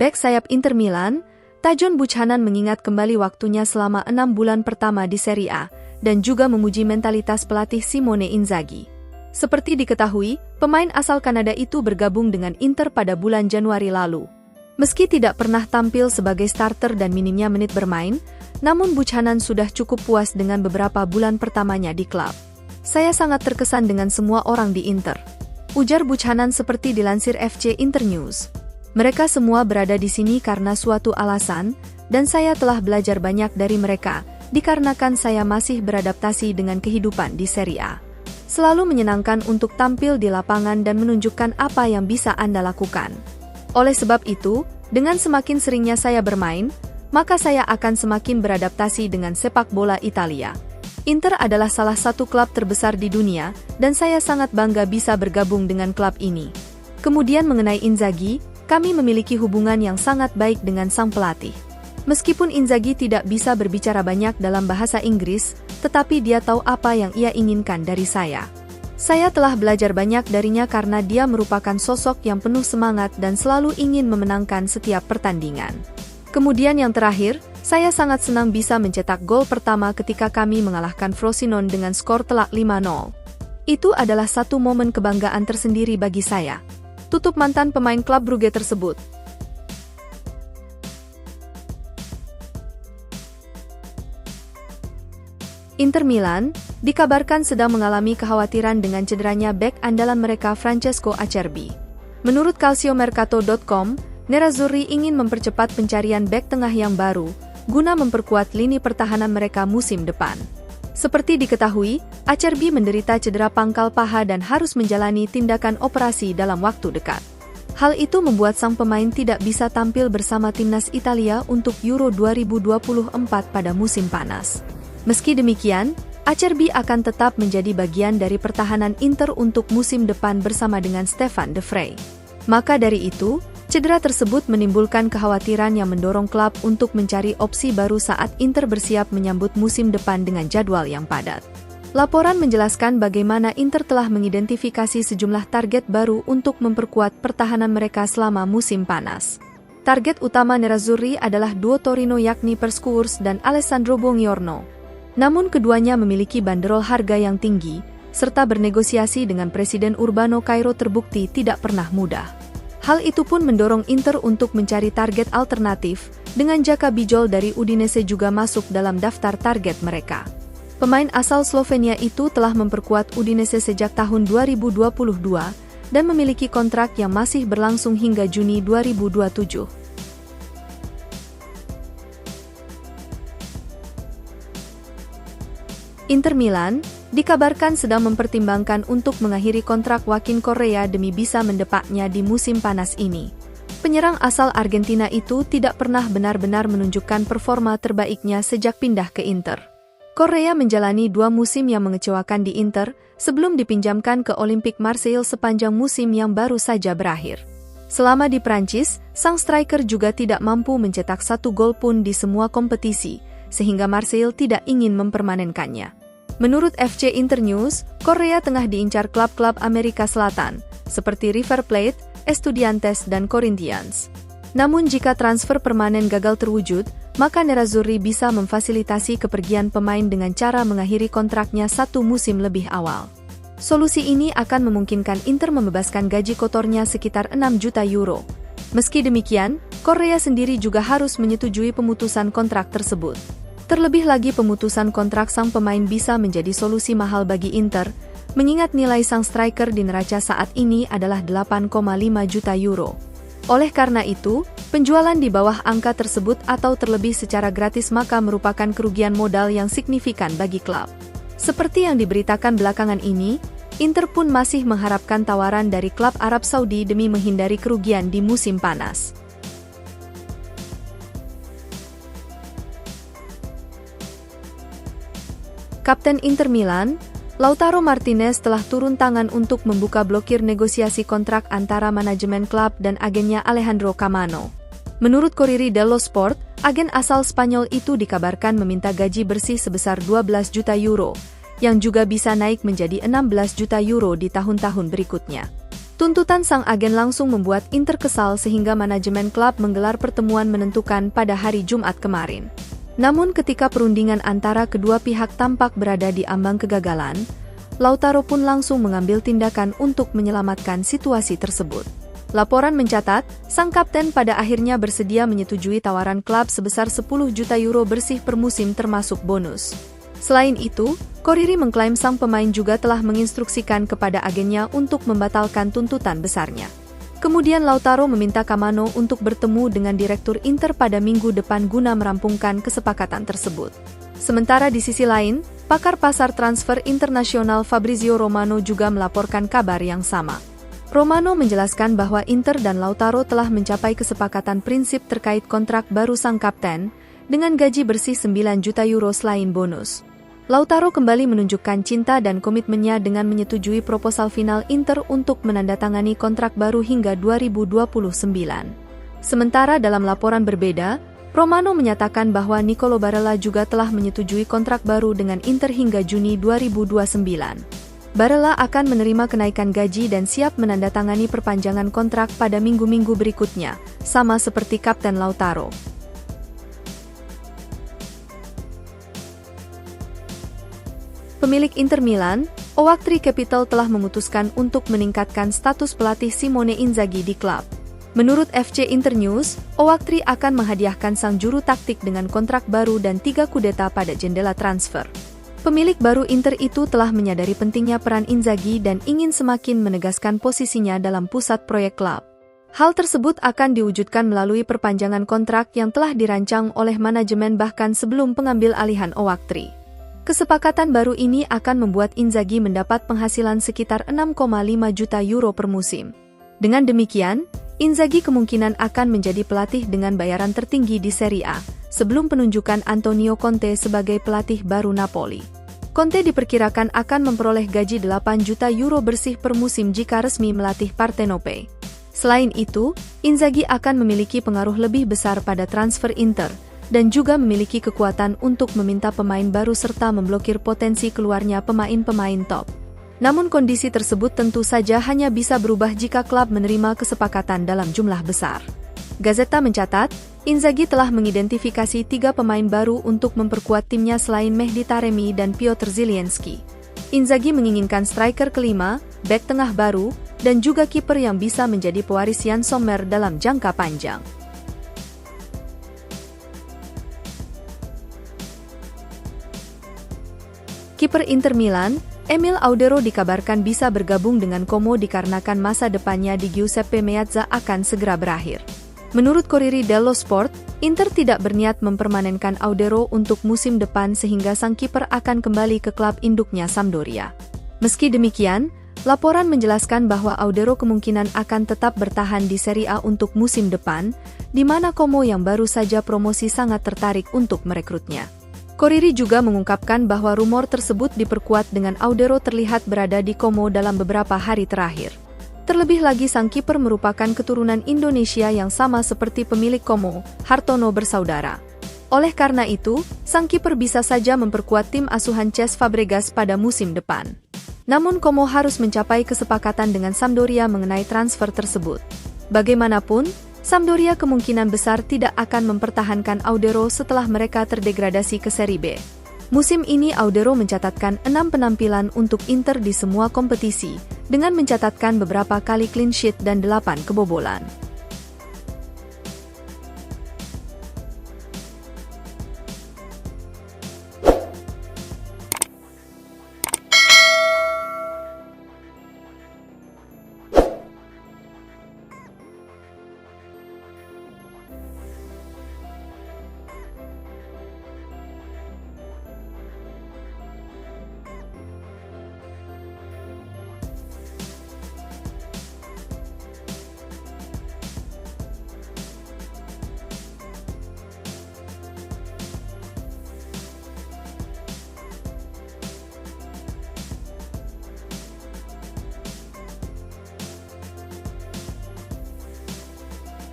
Bek sayap Inter Milan, Tajon Buchanan mengingat kembali waktunya selama 6 bulan pertama di Serie A, dan juga memuji mentalitas pelatih Simone Inzaghi. Seperti diketahui, pemain asal Kanada itu bergabung dengan Inter pada bulan Januari lalu. Meski tidak pernah tampil sebagai starter dan minimnya menit bermain, namun Buchanan sudah cukup puas dengan beberapa bulan pertamanya di klub. "Saya sangat terkesan dengan semua orang di Inter," ujar Buchanan seperti dilansir FC Internews. "Mereka semua berada di sini karena suatu alasan, dan saya telah belajar banyak dari mereka, dikarenakan saya masih beradaptasi dengan kehidupan di Serie A. Selalu menyenangkan untuk tampil di lapangan dan menunjukkan apa yang bisa Anda lakukan. Oleh sebab itu, dengan semakin seringnya saya bermain, maka saya akan semakin beradaptasi dengan sepak bola Italia. Inter adalah salah satu klub terbesar di dunia, dan saya sangat bangga bisa bergabung dengan klub ini." Kemudian mengenai Inzaghi, "Kami memiliki hubungan yang sangat baik dengan sang pelatih. Meskipun Inzaghi tidak bisa berbicara banyak dalam bahasa Inggris, tetapi dia tahu apa yang ia inginkan dari saya. Saya telah belajar banyak darinya karena dia merupakan sosok yang penuh semangat dan selalu ingin memenangkan setiap pertandingan. Kemudian yang terakhir, saya sangat senang bisa mencetak gol pertama ketika kami mengalahkan Frosinone dengan skor telak 5-0. Itu adalah satu momen kebanggaan tersendiri bagi saya," tutup mantan pemain klub Brugge tersebut. Inter Milan dikabarkan sedang mengalami kekhawatiran dengan cederanya bek andalan mereka Francesco Acerbi. Menurut Calciomercato.com, Nerazzurri ingin mempercepat pencarian bek tengah yang baru, guna memperkuat lini pertahanan mereka musim depan. Seperti diketahui, Acerbi menderita cedera pangkal paha dan harus menjalani tindakan operasi dalam waktu dekat. Hal itu membuat sang pemain tidak bisa tampil bersama timnas Italia untuk Euro 2024 pada musim panas. Meski demikian, Acerbi akan tetap menjadi bagian dari pertahanan Inter untuk musim depan bersama dengan Stefan De Vrij. Maka dari itu, cedera tersebut menimbulkan kekhawatiran yang mendorong klub untuk mencari opsi baru saat Inter bersiap menyambut musim depan dengan jadwal yang padat. Laporan menjelaskan bagaimana Inter telah mengidentifikasi sejumlah target baru untuk memperkuat pertahanan mereka selama musim panas. Target utama Nerazzurri adalah duo Torino yakni Perscours dan Alessandro Buongiorno. Namun keduanya memiliki banderol harga yang tinggi, serta bernegosiasi dengan Presiden Urbano Cairo terbukti tidak pernah mudah. Hal itu pun mendorong Inter untuk mencari target alternatif, dengan Jaka Bijol dari Udinese juga masuk dalam daftar target mereka. Pemain asal Slovenia itu telah memperkuat Udinese sejak tahun 2022, dan memiliki kontrak yang masih berlangsung hingga Juni 2027. Inter Milan dikabarkan sedang mempertimbangkan untuk mengakhiri kontrak Joaquin Correa demi bisa mendepaknya di musim panas ini. Penyerang asal Argentina itu tidak pernah benar-benar menunjukkan performa terbaiknya sejak pindah ke Inter. Correa menjalani 2 musim yang mengecewakan di Inter, sebelum dipinjamkan ke Olympique Marseille sepanjang musim yang baru saja berakhir. Selama di Prancis, sang striker juga tidak mampu mencetak 1 gol pun di semua kompetisi, sehingga Marseille tidak ingin mempermanenkannya. Menurut FC Internews, Correa tengah diincar klub-klub Amerika Selatan, seperti River Plate, Estudiantes dan Corinthians. Namun jika transfer permanen gagal terwujud, maka Nerazzurri bisa memfasilitasi kepergian pemain dengan cara mengakhiri kontraknya 1 musim lebih awal. Solusi ini akan memungkinkan Inter membebaskan gaji kotornya sekitar 6 juta euro. Meski demikian, Correa sendiri juga harus menyetujui pemutusan kontrak tersebut. Terlebih lagi pemutusan kontrak sang pemain bisa menjadi solusi mahal bagi Inter, mengingat nilai sang striker di neraca saat ini adalah 8,5 juta euro. Oleh karena itu, penjualan di bawah angka tersebut atau terlebih secara gratis maka merupakan kerugian modal yang signifikan bagi klub. Seperti yang diberitakan belakangan ini, Inter pun masih mengharapkan tawaran dari klub Arab Saudi demi menghindari kerugian di musim panas. Kapten Inter Milan, Lautaro Martinez telah turun tangan untuk membuka blokir negosiasi kontrak antara manajemen klub dan agennya Alejandro Camano. Menurut Corriere dello Sport, agen asal Spanyol itu dikabarkan meminta gaji bersih sebesar 12 juta euro, yang juga bisa naik menjadi 16 juta euro di tahun-tahun berikutnya. Tuntutan sang agen langsung membuat Inter kesal sehingga manajemen klub menggelar pertemuan menentukan pada hari Jumat kemarin. Namun ketika perundingan antara kedua pihak tampak berada di ambang kegagalan, Lautaro pun langsung mengambil tindakan untuk menyelamatkan situasi tersebut. Laporan mencatat, sang kapten pada akhirnya bersedia menyetujui tawaran klub sebesar 10 juta euro bersih per musim termasuk bonus. Selain itu, Corriere mengklaim sang pemain juga telah menginstruksikan kepada agennya untuk membatalkan tuntutan besarnya. Kemudian Lautaro meminta Camano untuk bertemu dengan direktur Inter pada minggu depan guna merampungkan kesepakatan tersebut. Sementara di sisi lain, pakar pasar transfer internasional Fabrizio Romano juga melaporkan kabar yang sama. Romano menjelaskan bahwa Inter dan Lautaro telah mencapai kesepakatan prinsip terkait kontrak baru sang kapten, dengan gaji bersih 9 juta euro selain bonus. Lautaro kembali menunjukkan cinta dan komitmennya dengan menyetujui proposal final Inter untuk menandatangani kontrak baru hingga 2029. Sementara dalam laporan berbeda, Romano menyatakan bahwa Nicolo Barella juga telah menyetujui kontrak baru dengan Inter hingga Juni 2029. Barella akan menerima kenaikan gaji dan siap menandatangani perpanjangan kontrak pada minggu-minggu berikutnya, sama seperti Kapten Lautaro. Pemilik Inter Milan, Oaktree Capital telah memutuskan untuk meningkatkan status pelatih Simone Inzaghi di klub. Menurut FC Internews, Oaktree akan menghadiahkan sang juru taktik dengan kontrak baru dan 3 kudeta pada jendela transfer. Pemilik baru Inter itu telah menyadari pentingnya peran Inzaghi dan ingin semakin menegaskan posisinya dalam pusat proyek klub. Hal tersebut akan diwujudkan melalui perpanjangan kontrak yang telah dirancang oleh manajemen bahkan sebelum pengambil alihan Oaktree. Kesepakatan baru ini akan membuat Inzaghi mendapat penghasilan sekitar 6,5 juta euro per musim. Dengan demikian, Inzaghi kemungkinan akan menjadi pelatih dengan bayaran tertinggi di Serie A, sebelum penunjukan Antonio Conte sebagai pelatih baru Napoli. Conte diperkirakan akan memperoleh gaji 8 juta euro bersih per musim jika resmi melatih Partenope. Selain itu, Inzaghi akan memiliki pengaruh lebih besar pada transfer Inter, dan juga memiliki kekuatan untuk meminta pemain baru serta memblokir potensi keluarnya pemain-pemain top. Namun kondisi tersebut tentu saja hanya bisa berubah jika klub menerima kesepakatan dalam jumlah besar. Gazeta mencatat, Inzaghi telah mengidentifikasi 3 pemain baru untuk memperkuat timnya selain Mehdi Taremi dan Piotr Zielinski. Inzaghi menginginkan striker kelima, bek tengah baru, dan juga kiper yang bisa menjadi pewaris Yann Sommer dalam jangka panjang. Kiper Inter Milan, Emil Audero dikabarkan bisa bergabung dengan Como dikarenakan masa depannya di Giuseppe Meazza akan segera berakhir. Menurut Corriere dello Sport, Inter tidak berniat mempermanenkan Audero untuk musim depan sehingga sang kiper akan kembali ke klub induknya Sampdoria. Meski demikian, laporan menjelaskan bahwa Audero kemungkinan akan tetap bertahan di Serie A untuk musim depan, di mana Como yang baru saja promosi sangat tertarik untuk merekrutnya. Corriere juga mengungkapkan bahwa rumor tersebut diperkuat dengan Audero terlihat berada di Como dalam beberapa hari terakhir. Terlebih lagi sang kiper merupakan keturunan Indonesia yang sama seperti pemilik Como, Hartono bersaudara. Oleh karena itu, sang kiper bisa saja memperkuat tim asuhan Cesc Fabregas pada musim depan. Namun Como harus mencapai kesepakatan dengan Sampdoria mengenai transfer tersebut. Bagaimanapun, Sampdoria kemungkinan besar tidak akan mempertahankan Audero setelah mereka terdegradasi ke Serie B. Musim ini Audero mencatatkan 6 penampilan untuk Inter di semua kompetisi, dengan mencatatkan beberapa kali clean sheet dan 8 kebobolan.